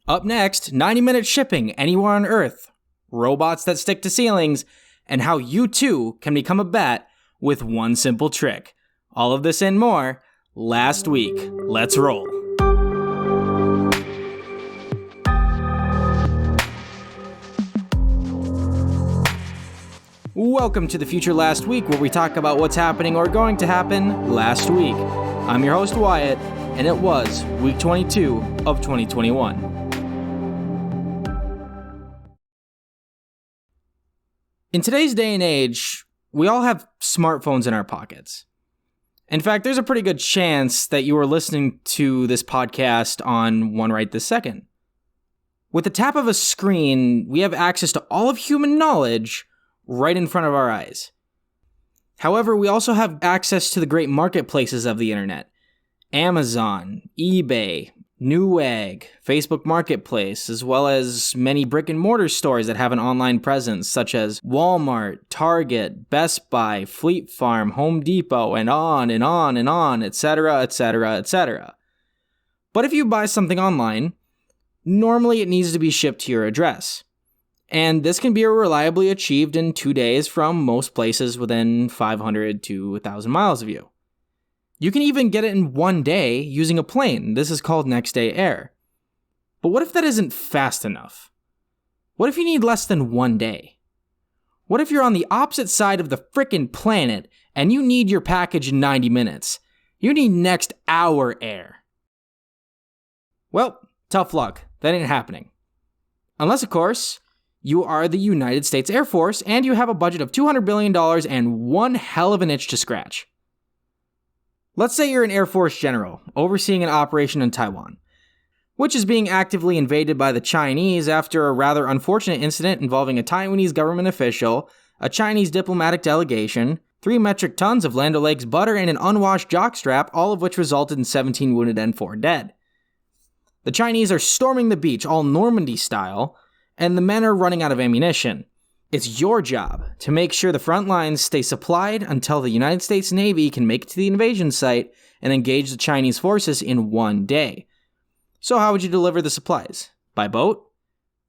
Up next, 90-minute shipping anywhere on Earth, robots that stick to ceilings, and how you too can become a bat with one simple trick. All of this and more, last week. Let's roll. Welcome to the future last week, where we talk about what's happening or going to happen last week. I'm your host, Wyatt, and it was week 22 of 2021. In today's day and age, we all have smartphones in our pockets. In fact, there's a pretty good chance that you are listening to this podcast on one right this second. With the tap of a screen, we have access to all of human knowledge right in front of our eyes. However, we also have access to the great marketplaces of the internet. Amazon, eBay, Newegg, Facebook Marketplace, as well as many brick and mortar stores that have an online presence, such as Walmart, Target, Best Buy, Fleet Farm, Home Depot, and on and on and on, etc., etc., etc. But if you buy something online, normally it needs to be shipped to your address. And this can be reliably achieved in 2 days from most places within 500 to 1,000 miles of you. You can even get it in 1 day using a plane. This is called next day air. But what if that isn't fast enough? What if you need less than 1 day? What if you're on the opposite side of the frickin' planet and you need your package in 90 minutes? You need next hour air. Well, tough luck. That ain't happening. Unless, of course, you are the United States Air Force and you have a budget of $200 billion and one hell of an itch to scratch. Let's say you're an Air Force general overseeing an operation in Taiwan, which is being actively invaded by the Chinese after a rather unfortunate incident involving a Taiwanese government official, a Chinese diplomatic delegation, 3 metric tons of Land O'Lakes butter, and an unwashed jockstrap, all of which resulted in 17 wounded and 4 dead. The Chinese are storming the beach, all Normandy style, and the men are running out of ammunition. It's your job to make sure the front lines stay supplied until the United States Navy can make it to the invasion site and engage the Chinese forces in 1 day. So how would you deliver the supplies? By boat?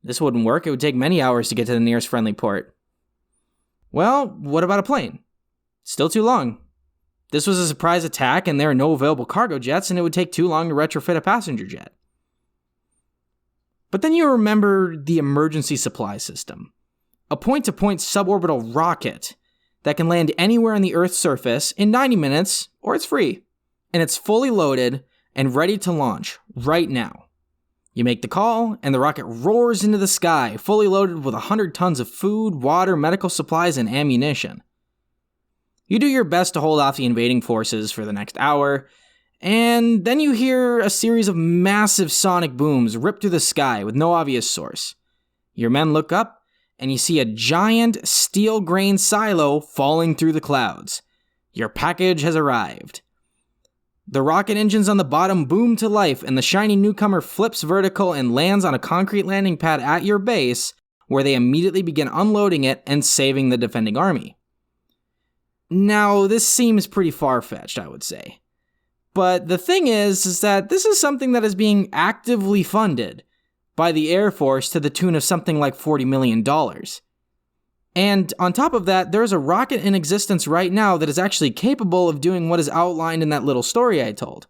This wouldn't work. It would take many hours to get to the nearest friendly port. Well, what about a plane? Still too long. This was a surprise attack and there are no available cargo jets, and it would take too long to retrofit a passenger jet. But then you remember the emergency supply system. A point-to-point suborbital rocket that can land anywhere on the Earth's surface in 90 minutes, or it's free. And it's fully loaded and ready to launch right now. You make the call, and the rocket roars into the sky, fully loaded with 100 tons of food, water, medical supplies, and ammunition. You do your best to hold off the invading forces for the next hour, and then you hear a series of massive sonic booms rip through the sky with no obvious source. Your men look up, and you see a giant steel grain silo falling through the clouds. Your package has arrived. The rocket engines on the bottom boom to life, and the shiny newcomer flips vertical and lands on a concrete landing pad at your base, where they immediately begin unloading it and saving the defending army. Now, this seems pretty far-fetched, I would say. But the thing is that this is something that is being actively funded by the Air Force to the tune of something like $40 million. And on top of that, there's a rocket in existence right now that is actually capable of doing what is outlined in that little story I told.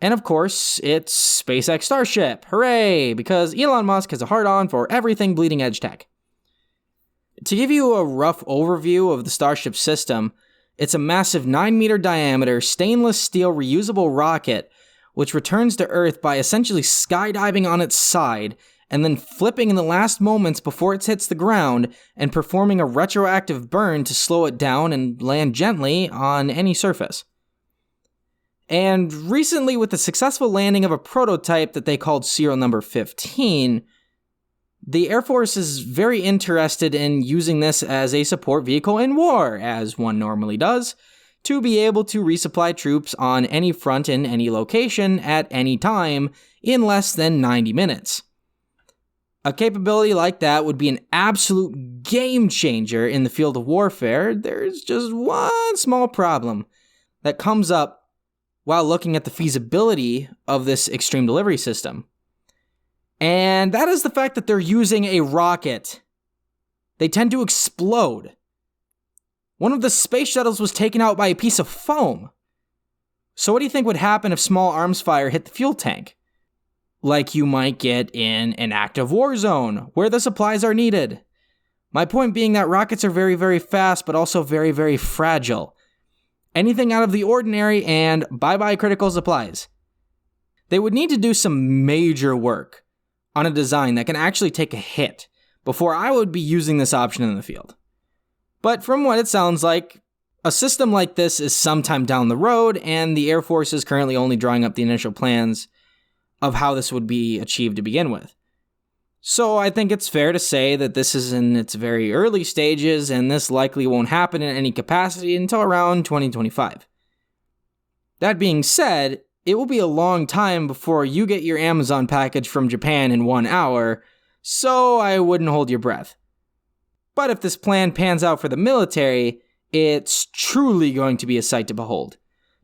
And of course, it's SpaceX Starship. Hooray! Because Elon Musk has a hard-on for everything bleeding-edge tech. To give you a rough overview of the Starship system, it's a massive 9-meter diameter stainless steel reusable rocket which returns to Earth by essentially skydiving on its side and then flipping in the last moments before it hits the ground and performing a retroactive burn to slow it down and land gently on any surface. And recently, with the successful landing of a prototype that they called serial number 15, the Air Force is very interested in using this as a support vehicle in war, as one normally does, to be able to resupply troops on any front in any location at any time in less than 90 minutes. A capability like that would be an absolute game changer in the field of warfare. There's just one small problem that comes up while looking at the feasibility of this extreme delivery system. And that is the fact that they're using a rocket. They tend to explode. One of the space shuttles was taken out by a piece of foam. So what do you think would happen if small arms fire hit the fuel tank? Like you might get in an active war zone, where the supplies are needed. My point being that rockets are very, very fast, but also very, very fragile. Anything out of the ordinary, and bye-bye critical supplies. They would need to do some major work on a design that can actually take a hit before I would be using this option in the field. But from what it sounds like, a system like this is sometime down the road, and the Air Force is currently only drawing up the initial plans of how this would be achieved to begin with. So I think it's fair to say that this is in its very early stages, and this likely won't happen in any capacity until around 2025. That being said, it will be a long time before you get your Amazon package from Japan in 1 hour, so I wouldn't hold your breath. But if this plan pans out for the military, it's truly going to be a sight to behold.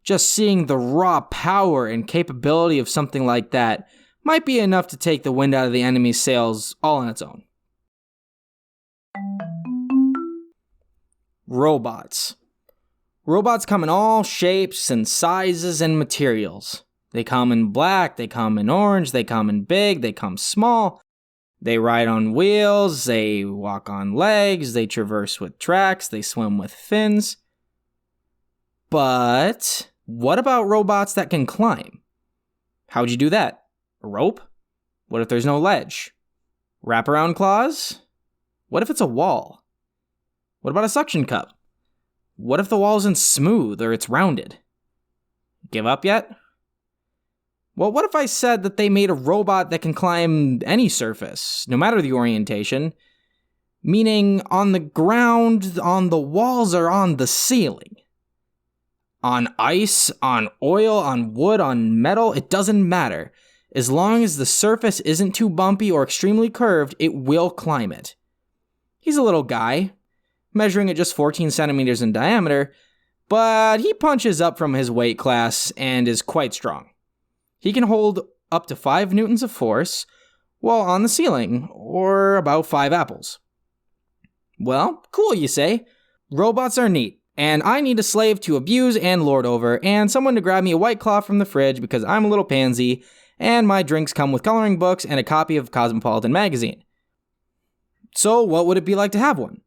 Just seeing the raw power and capability of something like that might be enough to take the wind out of the enemy's sails all on its own. Robots. Robots come in all shapes and sizes and materials. They come in black, they come in orange, they come in big, they come small. They ride on wheels, they walk on legs, they traverse with tracks, they swim with fins. But what about robots that can climb? How'd you do that? A rope? What if there's no ledge? Wraparound claws? What if it's a wall? What about a suction cup? What if the wall isn't smooth or it's rounded? Give up yet? Well, what if I said that they made a robot that can climb any surface, no matter the orientation? Meaning on the ground, on the walls, or on the ceiling? On ice, on oil, on wood, on metal, it doesn't matter. As long as the surface isn't too bumpy or extremely curved, it will climb it. He's a little guy, measuring at just 14 centimeters in diameter, but he punches up from his weight class and is quite strong. He can hold up to 5 newtons of force while on the ceiling, or about 5 apples. Well, cool, you say. Robots are neat, and I need a slave to abuse and lord over, and someone to grab me a White Claw from the fridge because I'm a little pansy, and my drinks come with coloring books and a copy of Cosmopolitan magazine. So what would it be like to have one?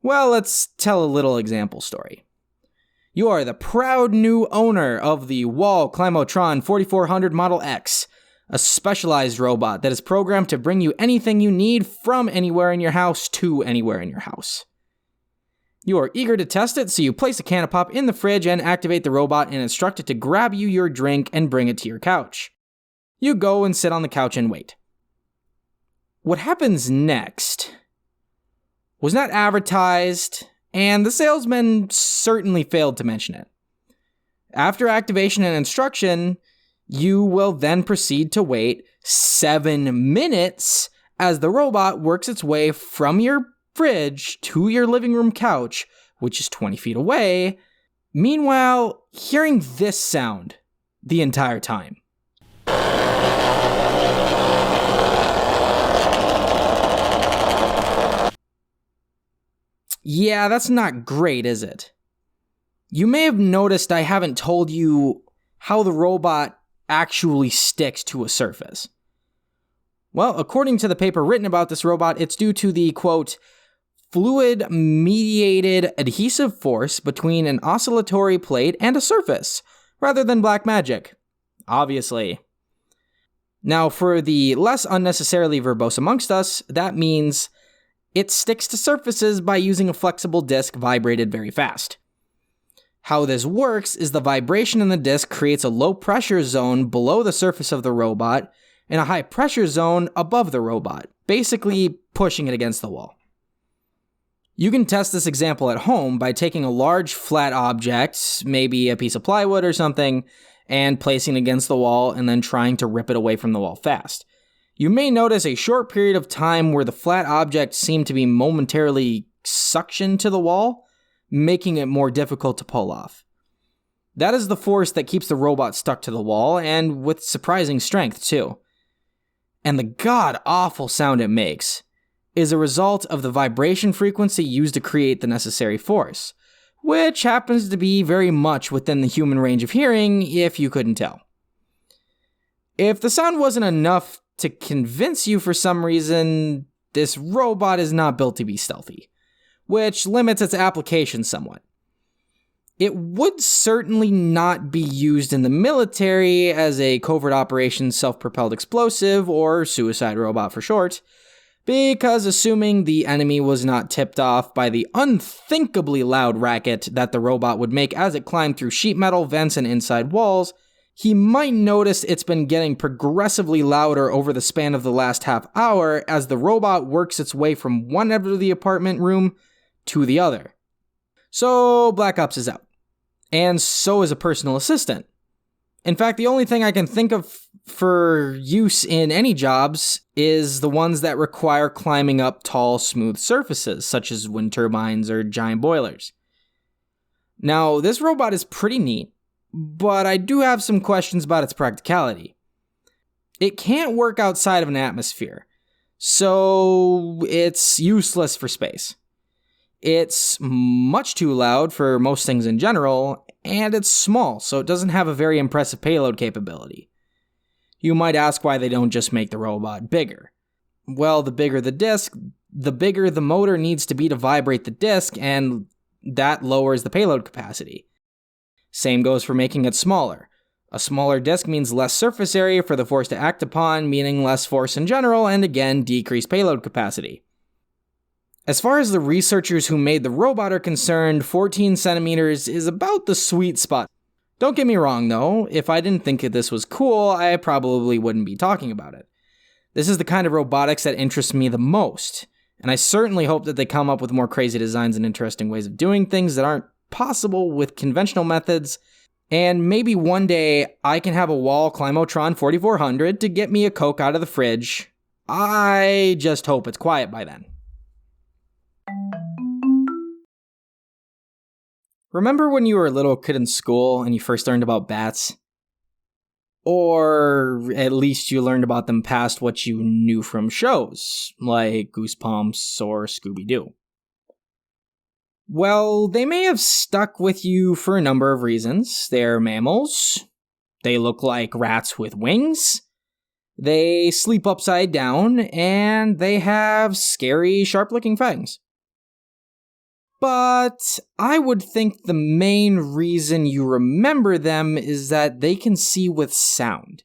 Well, let's tell a little example story. You are the proud new owner of the Wall Climotron 4400 Model X, a specialized robot that is programmed to bring you anything you need from anywhere in your house to anywhere in your house. You are eager to test it, so you place a can of pop in the fridge and activate the robot and instruct it to grab you your drink and bring it to your couch. You go and sit on the couch and wait. What happens next was not advertised, and the salesman certainly failed to mention it. After activation and instruction, you will then proceed to wait 7 minutes as the robot works its way from your fridge to your living room couch, which is 20 feet away, meanwhile hearing this sound the entire time. Yeah, that's not great, is it? You may have noticed I haven't told you how the robot actually sticks to a surface. Well, according to the paper written about this robot, it's due to the, quote, fluid-mediated adhesive force between an oscillatory plate and a surface, rather than black magic. Obviously. Now, for the less unnecessarily verbose amongst us, that means it sticks to surfaces by using a flexible disc vibrated very fast. How this works is the vibration in the disc creates a low pressure zone below the surface of the robot and a high pressure zone above the robot, basically pushing it against the wall. You can test this example at home by taking a large flat object, maybe a piece of plywood or something, and placing it against the wall and then trying to rip it away from the wall fast. You may notice a short period of time where the flat object seemed to be momentarily suctioned to the wall, making it more difficult to pull off. That is the force that keeps the robot stuck to the wall, and with surprising strength, too. And the god-awful sound it makes is a result of the vibration frequency used to create the necessary force, which happens to be very much within the human range of hearing, if you couldn't tell. If the sound wasn't enough to convince you for some reason, this robot is not built to be stealthy, which limits its application somewhat. It would certainly not be used in the military as a covert operations self-propelled explosive, or suicide robot for short, because assuming the enemy was not tipped off by the unthinkably loud racket that the robot would make as it climbed through sheet metal, vents, and inside walls, he might notice it's been getting progressively louder over the span of the last half hour as the robot works its way from one end of the apartment room to the other. So Black Ops is out. And so is a personal assistant. In fact, the only thing I can think of for use in any jobs is the ones that require climbing up tall, smooth surfaces, such as wind turbines or giant boilers. Now, this robot is pretty neat, but I do have some questions about its practicality. It can't work outside of an atmosphere, so it's useless for space. It's much too loud for most things in general, and it's small, so it doesn't have a very impressive payload capability. You might ask why they don't just make the robot bigger. Well, the bigger the disc, the bigger the motor needs to be to vibrate the disc, and that lowers the payload capacity. Same goes for making it smaller. A smaller disc means less surface area for the force to act upon, meaning less force in general, and again, decreased payload capacity. As far as the researchers who made the robot are concerned, 14 centimeters is about the sweet spot. Don't get me wrong though, if I didn't think that this was cool, I probably wouldn't be talking about it. This is the kind of robotics that interests me the most, and I certainly hope that they come up with more crazy designs and interesting ways of doing things that aren't possible with conventional methods, and maybe one day I can have a wall Climotron 4400 to get me a Coke out of the fridge. I just hope it's quiet by then. Remember when you were a little kid in school and you first learned about bats? Or at least you learned about them past what you knew from shows, like Goosebumps or Scooby-Doo. Well, they may have stuck with you for a number of reasons. They're mammals, they look like rats with wings, they sleep upside down, and they have scary, sharp-looking fangs. But I would think the main reason you remember them is that they can see with sound.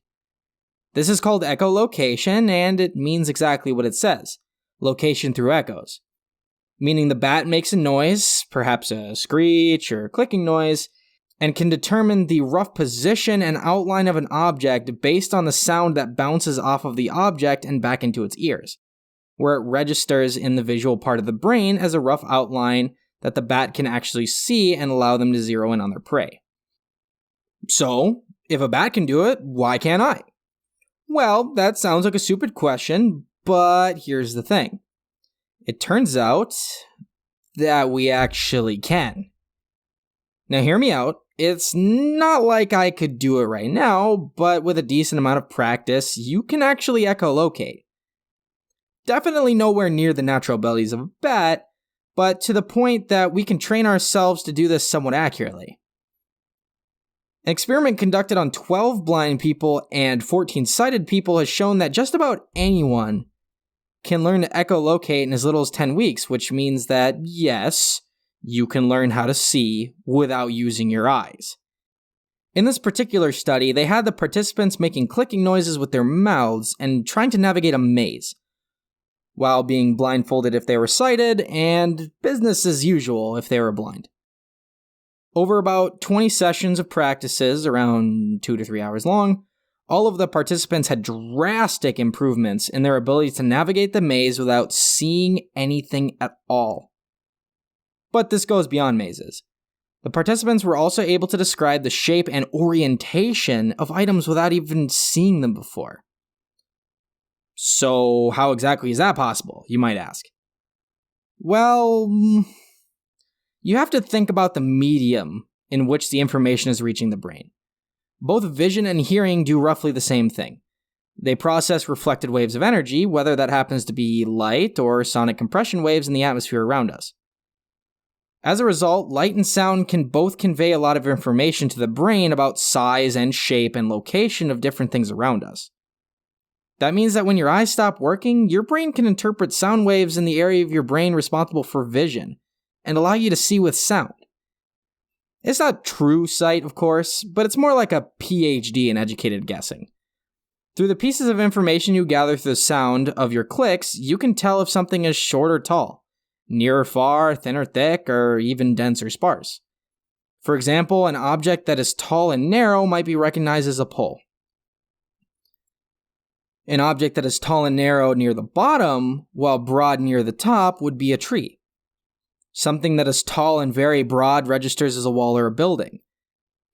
This is called echolocation, and it means exactly what it says. Location through echoes. Meaning the bat makes a noise, perhaps a screech or clicking noise, and can determine the rough position and outline of an object based on the sound that bounces off of the object and back into its ears, where it registers in the visual part of the brain as a rough outline that the bat can actually see and allow them to zero in on their prey. So, if a bat can do it, why can't I? Well, that sounds like a stupid question, but here's the thing. It turns out that we actually can. Now hear me out, it's not like I could do it right now, but with a decent amount of practice, you can actually echolocate. Definitely nowhere near the natural abilities of a bat, but to the point that we can train ourselves to do this somewhat accurately. An experiment conducted on 12 blind people and 14 sighted people has shown that just about anyone can learn to echolocate in as little as 10 weeks, which means that, yes, you can learn how to see without using your eyes. In this particular study, they had the participants making clicking noises with their mouths and trying to navigate a maze, while being blindfolded if they were sighted, and business as usual if they were blind. Over about 20 sessions of practices, around 2 to 3 hours long, all of the participants had drastic improvements in their ability to navigate the maze without seeing anything at all. But this goes beyond mazes. The participants were also able to describe the shape and orientation of items without even seeing them before. So how exactly is that possible, you might ask? Well, you have to think about the medium in which the information is reaching the brain. Both vision and hearing do roughly the same thing. They process reflected waves of energy, whether that happens to be light or sonic compression waves in the atmosphere around us. As a result, light and sound can both convey a lot of information to the brain about size and shape and location of different things around us. That means that when your eyes stop working, your brain can interpret sound waves in the area of your brain responsible for vision and allow you to see with sound. It's not true sight, of course, but it's more like a PhD in educated guessing. Through the pieces of information you gather through the sound of your clicks, you can tell if something is short or tall, near or far, thin or thick, or even dense or sparse. For example, an object that is tall and narrow might be recognized as a pole. An object that is tall and narrow near the bottom, while broad near the top, would be a tree. Something that is tall and very broad registers as a wall or a building.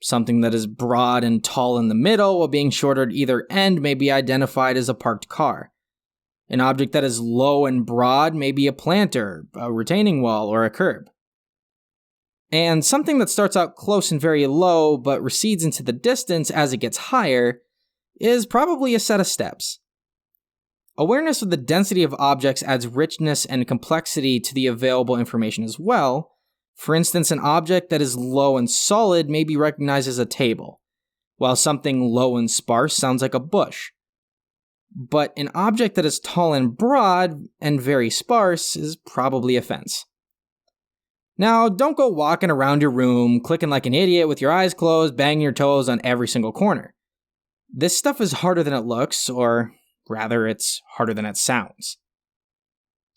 Something that is broad and tall in the middle, while being shorter at either end, may be identified as a parked car. An object that is low and broad may be a planter, a retaining wall, or a curb. And something that starts out close and very low, but recedes into the distance as it gets higher, is probably a set of steps. Awareness of the density of objects adds richness and complexity to the available information as well. For instance, an object that is low and solid may be recognized as a table, while something low and sparse sounds like a bush. But an object that is tall and broad and very sparse is probably a fence. Now, don't go walking around your room, clicking like an idiot with your eyes closed, banging your toes on every single corner. This stuff is harder than it looks, or rather, it's harder than it sounds.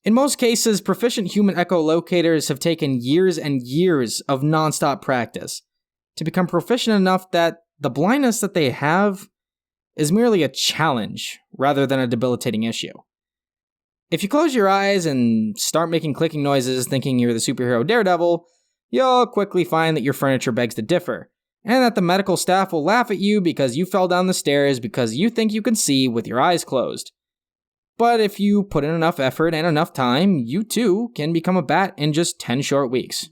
In most cases, proficient human echolocators have taken years and years of nonstop practice to become proficient enough that the blindness that they have is merely a challenge rather than a debilitating issue. If you close your eyes and start making clicking noises thinking you're the superhero Daredevil, you'll quickly find that your furniture begs to differ, and that the medical staff will laugh at you because you fell down the stairs because you think you can see with your eyes closed. But if you put in enough effort and enough time, you too can become a bat in just 10 short weeks.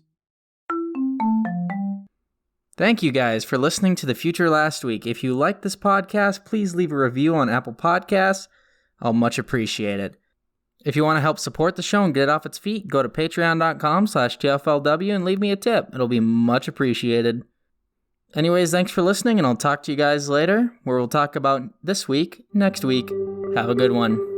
Thank you guys for listening to The Future Last Week. If you like this podcast, please leave a review on Apple Podcasts. I'll much appreciate it. If you want to help support the show and get it off its feet, go to patreon.com/TFLW and leave me a tip. It'll be much appreciated. Anyways, thanks for listening, and I'll talk to you guys later, where we'll talk about this week next week. Have a good one.